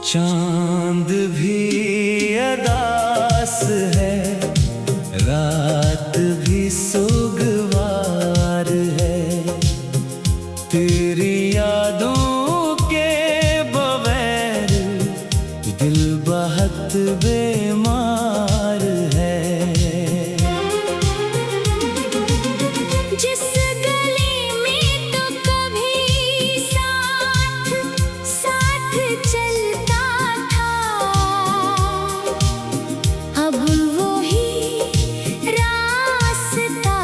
चांद भी अदास है, रात भी सुगवार है। तेरी यादों के बगैर दिल बहुत बीमार है। जिस गली में तो कभी साथ साथ चलता था, अब वही रास्ता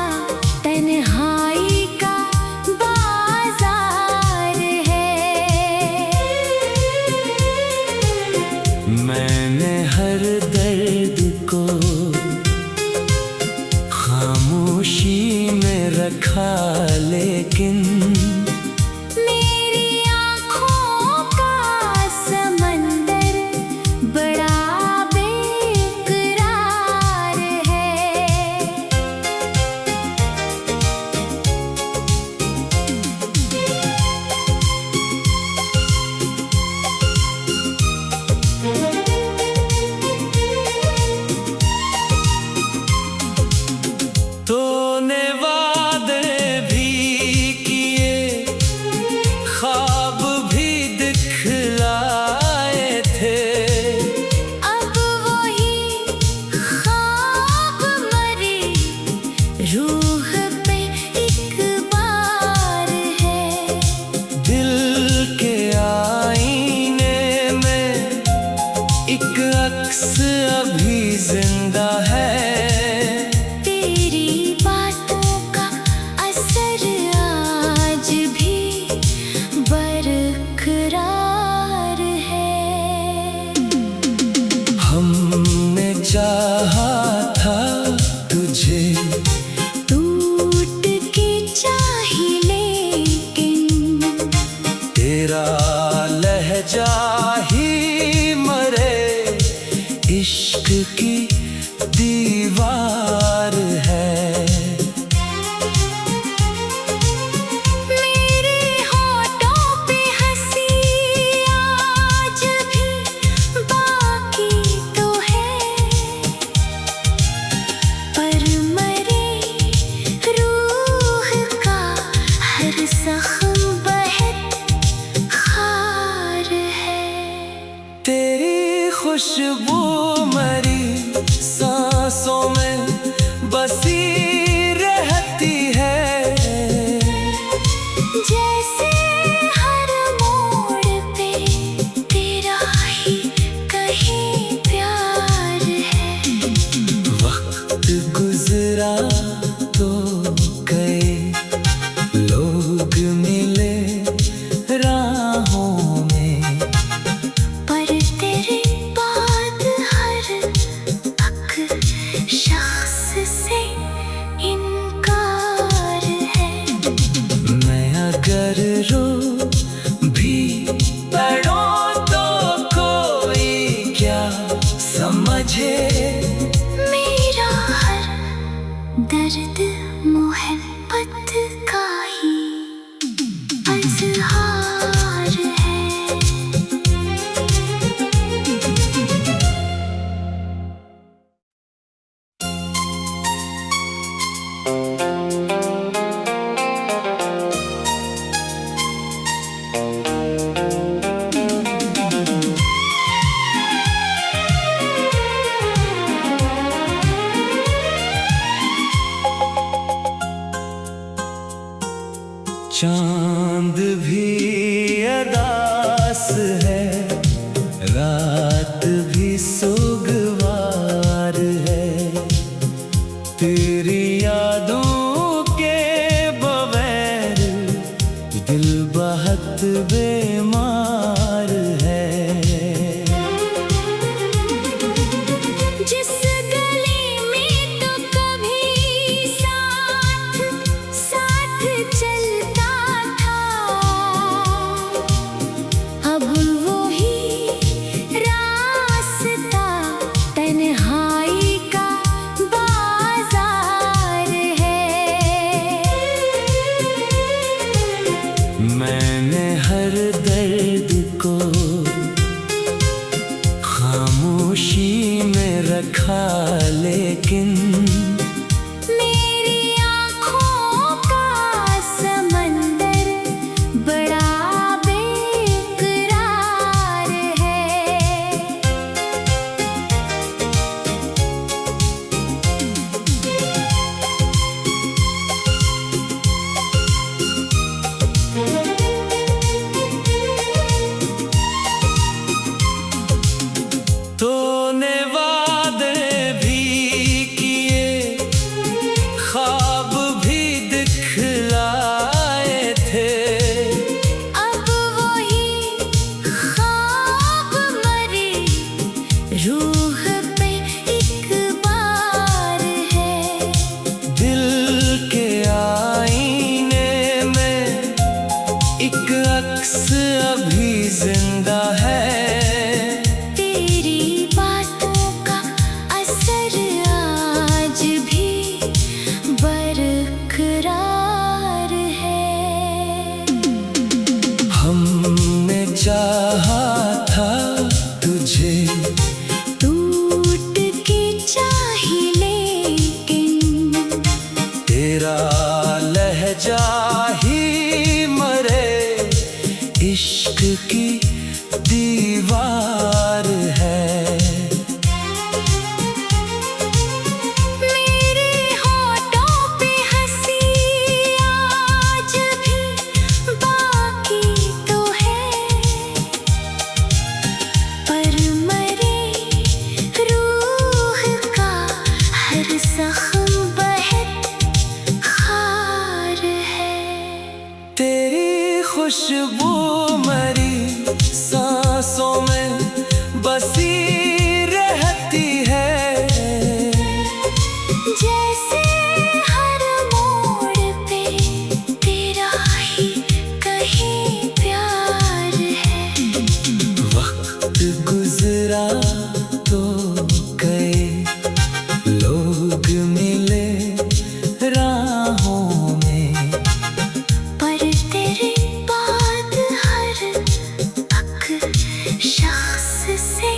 तन्हाई का बाजार है। मैंने हर दर्द को खामोशी में रखा, लेकिन मेरी आँखों का समंदर बड़ा बेकरार है। तूने वादे भी किए, ख्वाब भी दिखलाए थे। अब वही ख्वाब मरी रूह पे एक बार है। दिल के आईने में एक अक्स अभी जिंदा है। तेरी बातों का असर आज भी बरकरार है। हमने चाहा था तुझे, टूट के चाही लेकिन तेरा लहजा ही मरे इश्क की दीवार है। मेरे होठों पे हंसी आज भी बाकी तो है, पर मरे रूह का हर जख्म बहुत खार है। तेरी खुशबू मरी सांसों में बसी रहती है। जैसे हर मोड़ पे तेरा ही कहीं प्यार है। वक्त गुजरा तो गए, लोग मिले राहों में, पर तेरे बाद हर पक शख्स से इनकार है। मैं अगर रो भी पड़ूं तो कोई क्या समझे। मेरा हर दर्द मोहब्बत का ही अजहार है। चांद भी अदास है, रात भी सुगवार है। तेरी यादों के बगैर दिल बहुत बीमार है। जिस गली में तो कभी साथ साथ चलता था, मैंने हर दर्द को खामोशी में रखा, लेकिन मेरी आँखों का समंदर बड़ा बेकरार है। तूने वादे भी किए, ख्वाब भी दिखलाए थे। अब वही ख्वाब मरी रूह पे एक बार है। दिल के आईने में एक अक्स अभी जिंदा है। तेरी बातों का असर आज भी बरकरार है। हमने चाहा था तुझे, टूट के चाही लेकिन तेरा लहजा ही मरे इश्क की दीवार है। मेरे होठों पे हंसी आज भी बाकी तो है, पर मरे रूह का हर जख्म बहुत खार है। तेरी खुशबू मरी सांसों में बसी रहती है। जैसे हर मोड़ पे तेरा ही कहीं प्यार है। वक्त गुजरा तो गए, लोग मिले राहों में, पर तेरे बाद हर शख्स से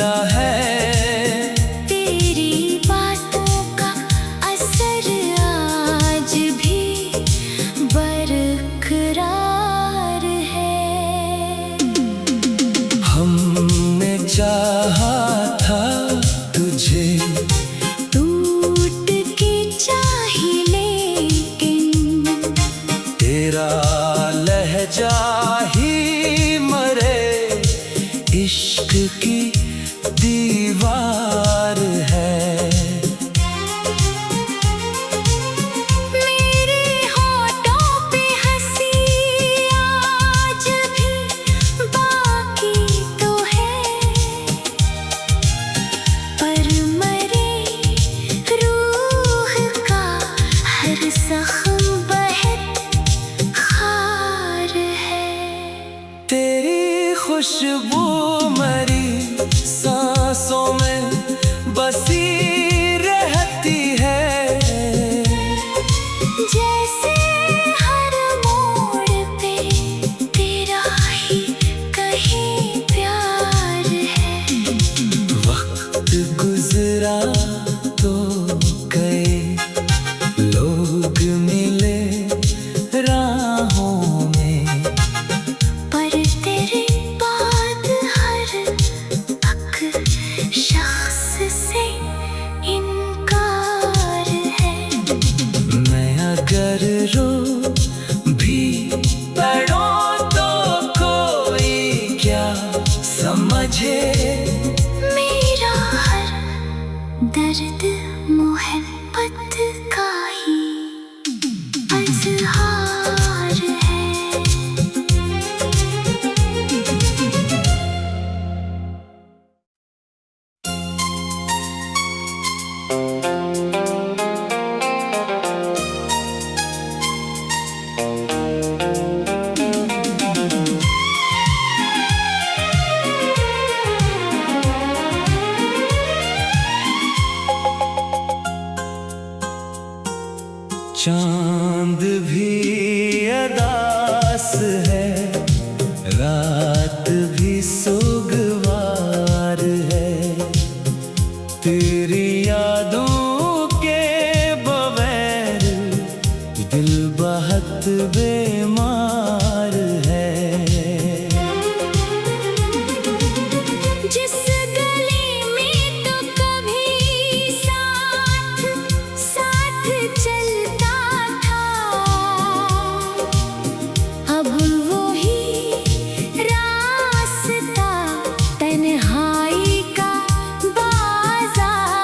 मिला है। तेरी बातों का असर आज भी बरकरार है। हमने चाहा था तुझे, टूट के चाही लेकिन तेरा लहजा ही मरे इश्क की दीवार है। मेरे होठों पे हंसी आज भी बाकी तो है, पर मरे रूह का हर जख्म बहुत खार है। तेरी खुशबू मरी सांसों में बसी रहती है। जैसे हर मोड़ पे तेरा ही कहीं प्यार है। वक्त गुजरा तो गए, लोग मिले राहों में, पर तेरे बाद हर पक शख्स से इनकार है। मैं अगर रो भी पड़ूं तो कोई क्या समझे। मेरा हर दर्द मोहब्बत का ही अज़हार है। चांद भी अदास है, रात भी सुगवार है। तेरी यादों के बगैर दिल बहुत बेमार है। जिस गली में तो कभी साथ साथ चलता था, अब वही रास्ता तन्हाई का बाजार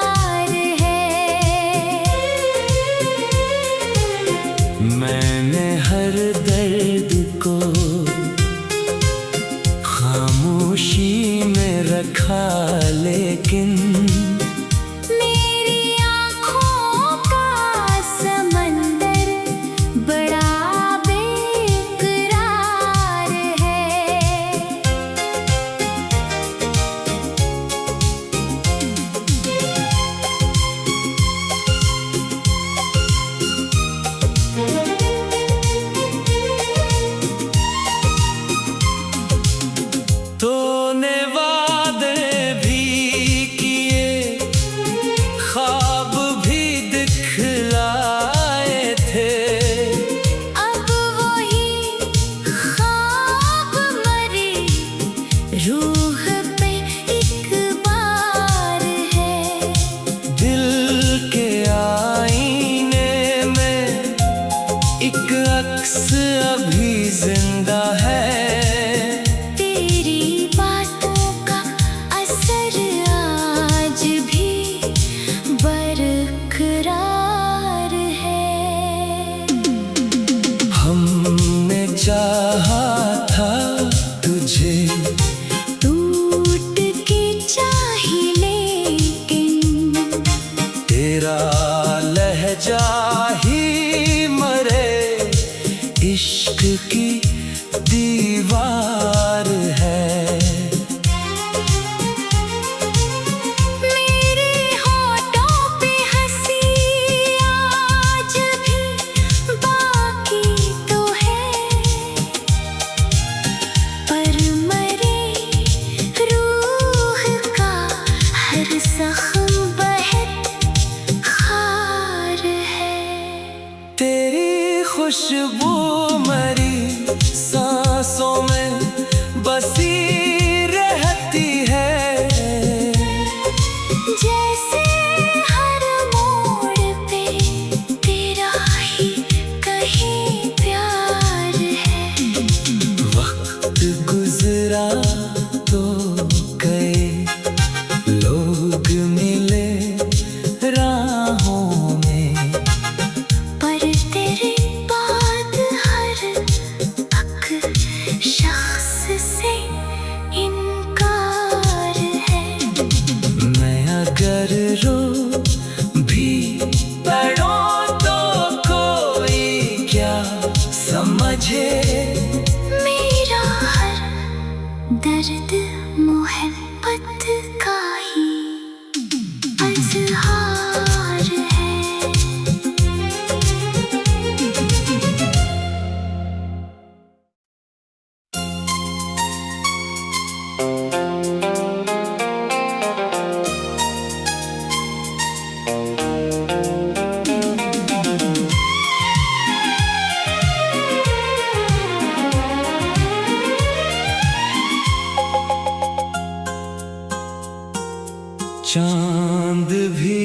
चांद भी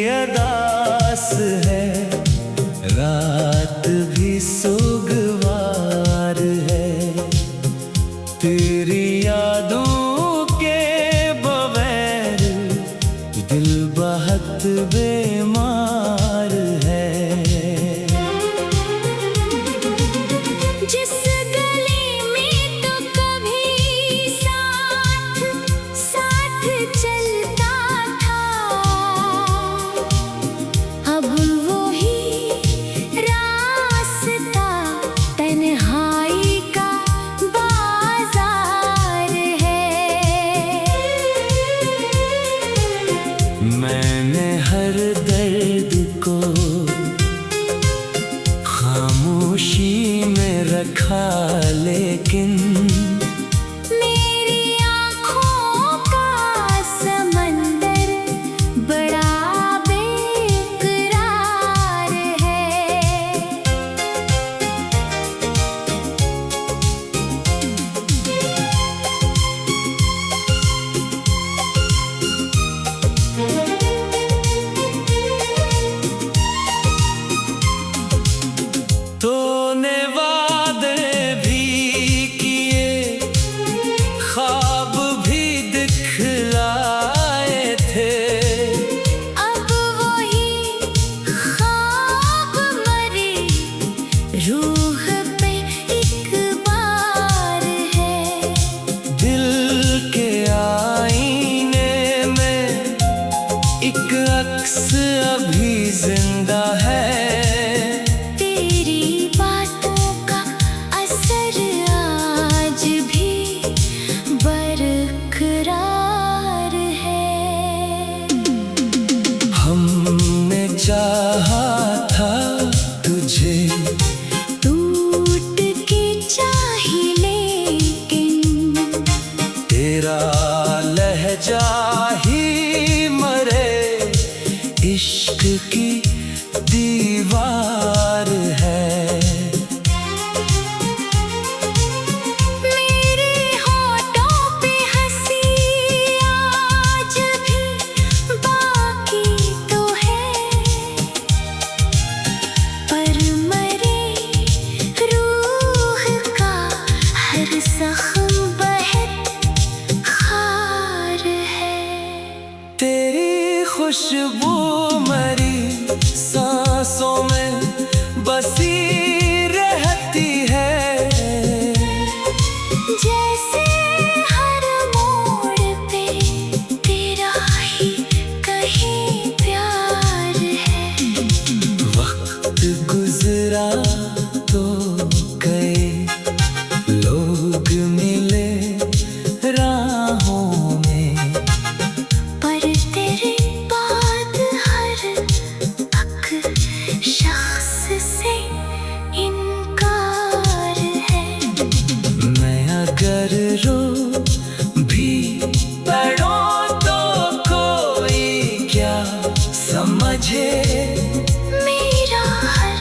अदास है, रात भी सोगवार है। तेरी यादों के बगैर दिल बहुत बीमार है। जिस गली में तो कभी साथ साथ चलता था, अब वही रास्ता तन्हाई का बाजार है। मैंने हर दर्द को खामोशी में रखा, लेकिन मेरी आँखों का समंदर बड़ा बेकरार है। तूने वादे भी किए, ख्वाब भी दिखलाए थे। अब वही ख्वाब मरी रूह पे एक बार है। दिल के आईने में एक अक्स अभी जिंदा है। तेरी बातों का असर आज भी बरकरार है। हमने चाहा था तुझे, टूट के चाही लेकिन तेरा लहजा ही मरे इश्क की दीवार है। मेरे होठों पे हंसी आज भी बाकी तो है, पर मरे रूह का हर जख्म बहुत खार है। तेरी खुशबू मेरी सांसों में बसी रहती है। जैसे हर मोड़ पे तेरा ही कहीं प्यार है। वक्त गुजरा तो गए, लोग मिले राहों में, पर तेरे बाद हर पक शख्स से इनकार है। मैं अगर रो भी पड़ूं तो कोई क्या समझे। मेरा हर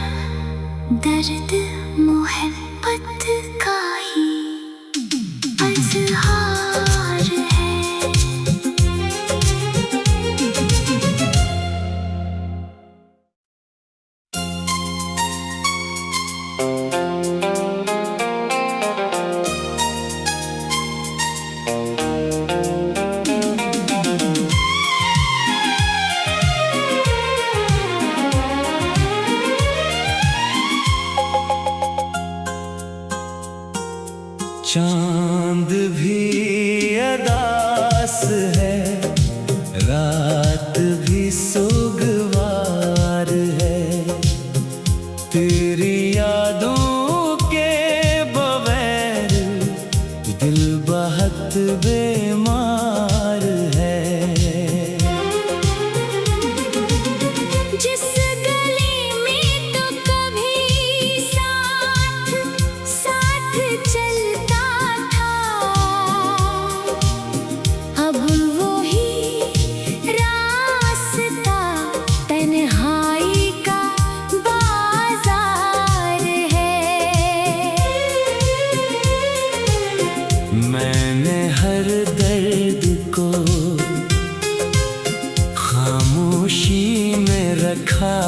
दर्द मोहब्बत का ही अजहार है। चांद भी अदास है, रात भी सोगवार है। तेरी यादों के बगैर दिल बहुत बीमार है। जिस गली में तो कभी साथ साथ चलता था, अब वही रास्ता खामोशी में रखा,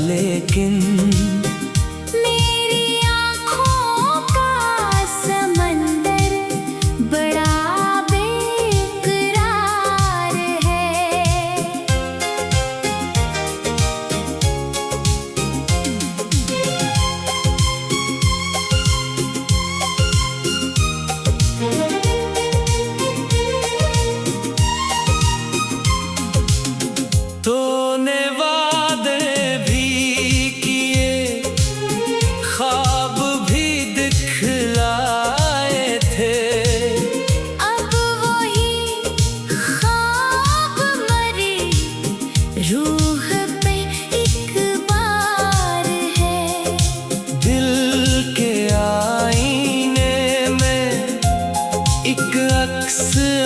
लेकिन मेरी आँखों का समंदर बड़ा बेकरार है। तूने वादे भी किए, ख्वाब भी दिखलाए थे। अब वही ख्वाब मरी रूह पे एक बार है। दिल के आईने में एक अक्स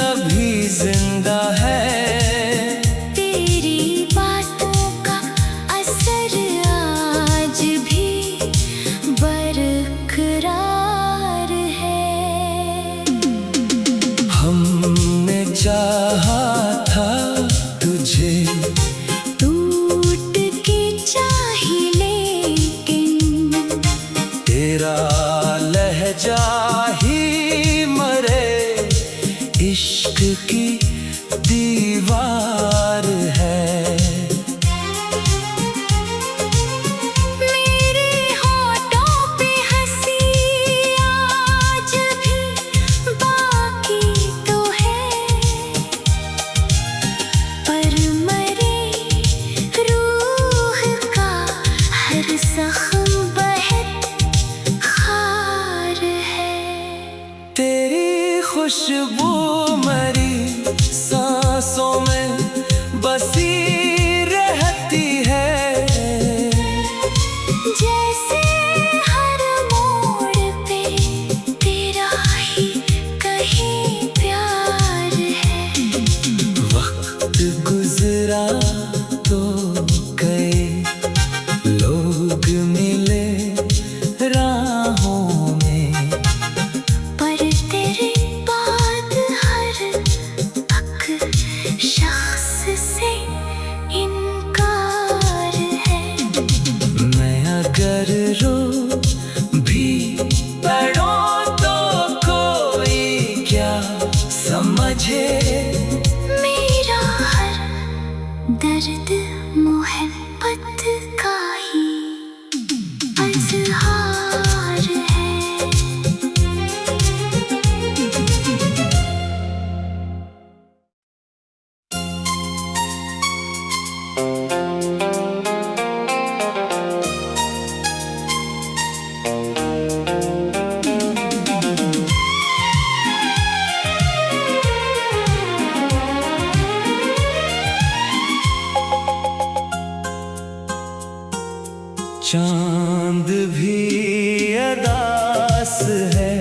अभी जिंदा है। तेरी बातों का असर आज भी बरकरार है। हमने चाहा था तुझे, टूट के चाही लेकिन तेरा लहजा ही मरे इश्क की दीवार है। मेरे होठों पे हंसी आज भी बाकी तो है, पर मरे रूह का हर जख्म बहुत खार है। तेरी खुशबू मरी सांसों में बसी रहती है। जैसे हर मोड़ पे तेरा ही कहीं प्यार है। वक्त गुजरा तो गए, लोग मिले राहों में, पर तेरे बाद हर पक शख्स से इनकार है। मैं अगर रो भी पड़ूं तो कोई क्या समझे। मेरा हर दर्द मोहब्बत का ही अजहार है। चांद भी अदास है,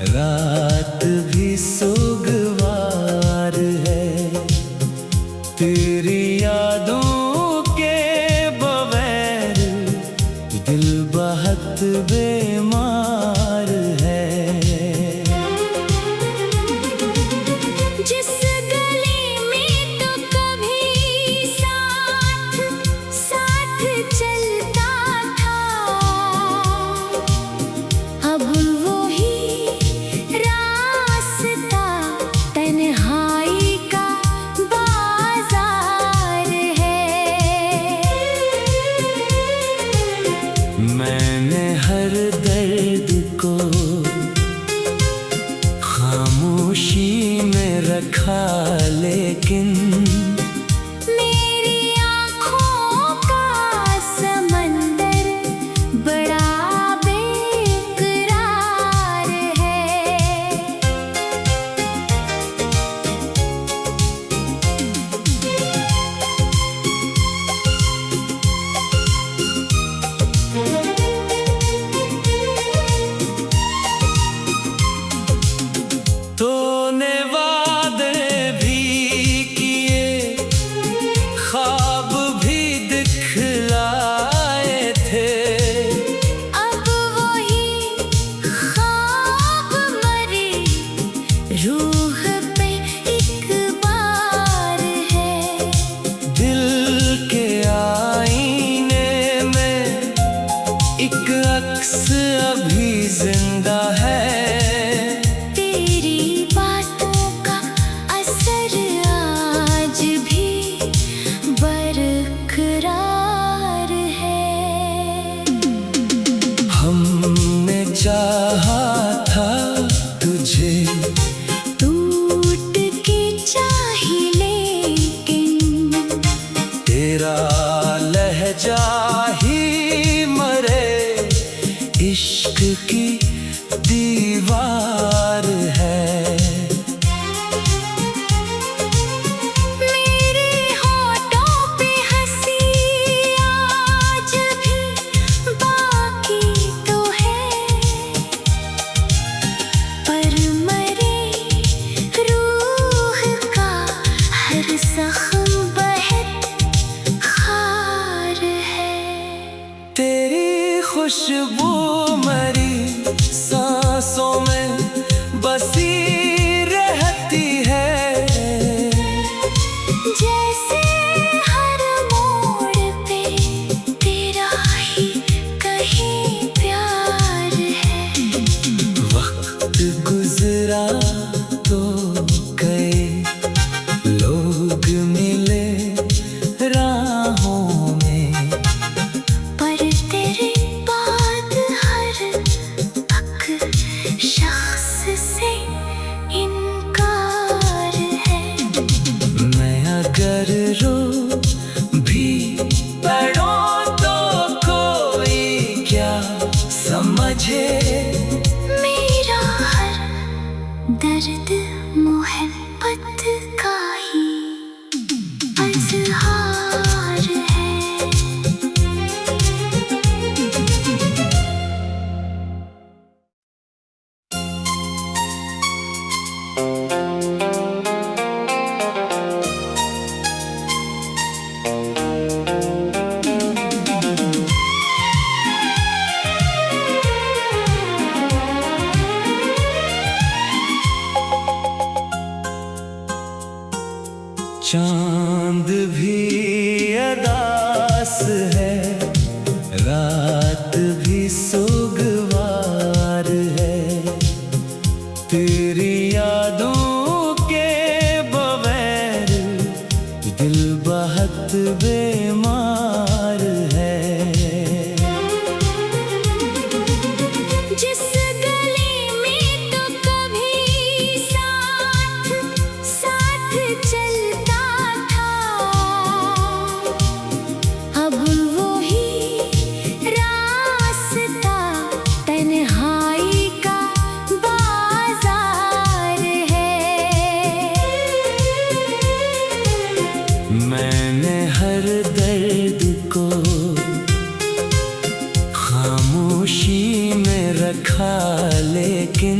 रात भी सोगवार है। तेरी यादों के बगैर दिल बहुत बेमार है। जिस गली में तो कभी साथ साथ चलता था, अब वही रास्ता तन्हाई का बाजार खुशबू मेरी सांसों में बसी रहती है। जैसे हर मोड़ पे तेरा ही कहीं प्यार है। वक्त गुजरा तो गए, लोग मिले राहों में, पर तेरे बाद हर एक शख्स से इनकार है। मैं अगर रो भी पड़ूं तो कोई क्या समझे। मेरा हर दर्द मोहब्बत का ही इजहार है। चांद भी अदास है, रात भी सुगवार है। तेरी यादों के बगैर दिल बहुत बीमार है। जिस गली में तो कभी साथ साथ चलता था, अब वही रास्ता तन्हाई का बाजार है। मैंने हर दर्द को खामोशी में रखा, लेकिन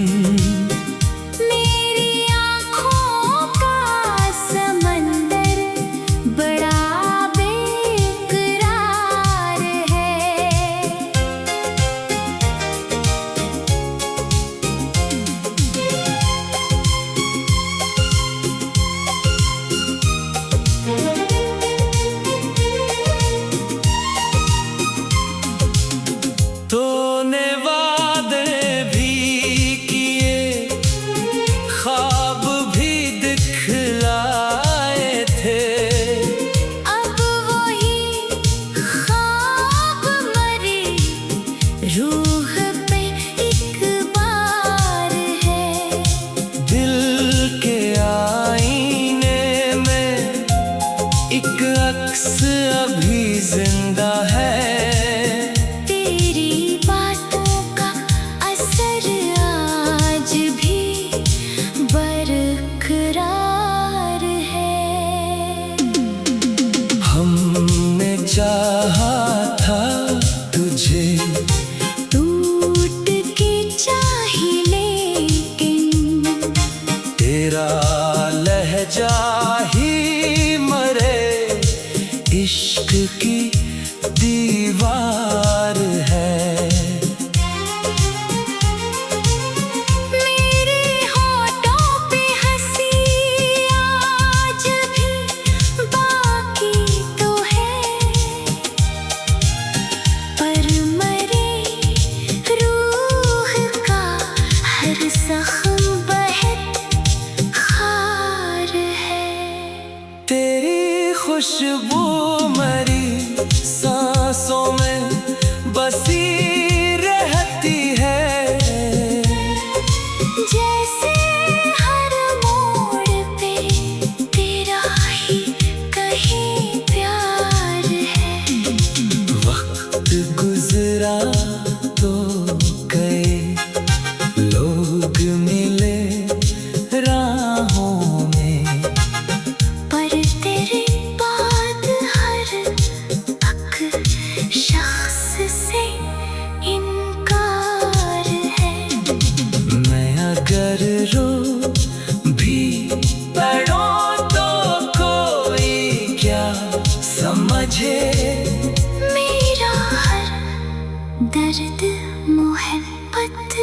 मेरी आँखों का समंदर बड़ा बेकरार है। तूने वादे भी किए, ख्वाब भी दिखलाए थे। अब वही ख्वाब मरी रूह पे एक बार है। दिल के आईने में एक अक्स अभी जिंदा है। तेरी बातों का असर आज भी बरकरार है। हमने चाहा था तुझे, टूट के चाही लेकिन तेरा लहजा ही मरे इश्क की दीवार है। मेरे होठों पे हंसी आज भी बाकी तो है, पर मरे रूह का हर जख्म बहुत खार है। तेरी खुशबू मेरी सांसों में बसी रहती है। जैसे हर मोड़ पे तेरा ही कहीं प्यार है। वक्त गुजरा तो गए, लोग मिले राहों में, पर तेरे बाद हर एक शख्स से इनकार है। मैं अगर रो भी पड़ूं तो कोई क्या समझे। मेरा हर दर्द मोहब्बत